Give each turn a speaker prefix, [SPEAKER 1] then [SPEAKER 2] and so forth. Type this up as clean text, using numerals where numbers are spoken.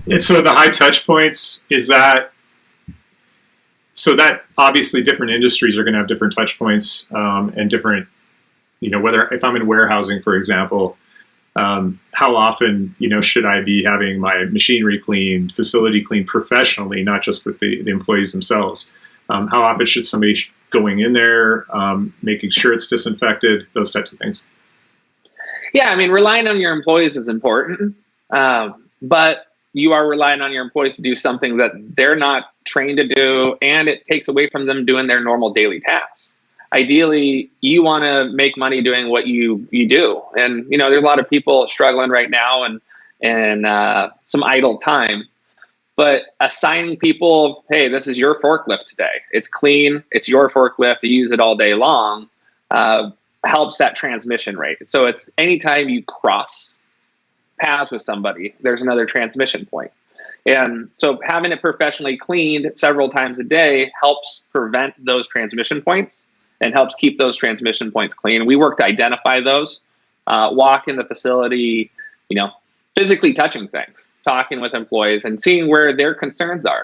[SPEAKER 1] And so the high touch points, is that so that obviously different industries are going to have different touch points, and different, whether if I'm in warehousing, for example, how often, should I be having my machinery cleaned, facility cleaned professionally, not just with the employees themselves? How often should somebody going in there, making sure it's disinfected, those types of things?
[SPEAKER 2] Yeah, I mean, relying on your employees is important, but you are relying on your employees to do something that they're not trained to do, and it takes away from them doing their normal daily tasks. Ideally, you want to make money doing what you do, and there's a lot of people struggling right now, and some idle time. But assigning people, hey, this is your forklift today. It's clean. It's your forklift. You use it all day long. Helps that transmission rate. So it's anytime you cross paths with somebody, there's another transmission point. And so having it professionally cleaned several times a day helps prevent those transmission points and helps keep those transmission points clean. We work to identify those, walk in the facility, physically touching things, talking with employees and seeing where their concerns are.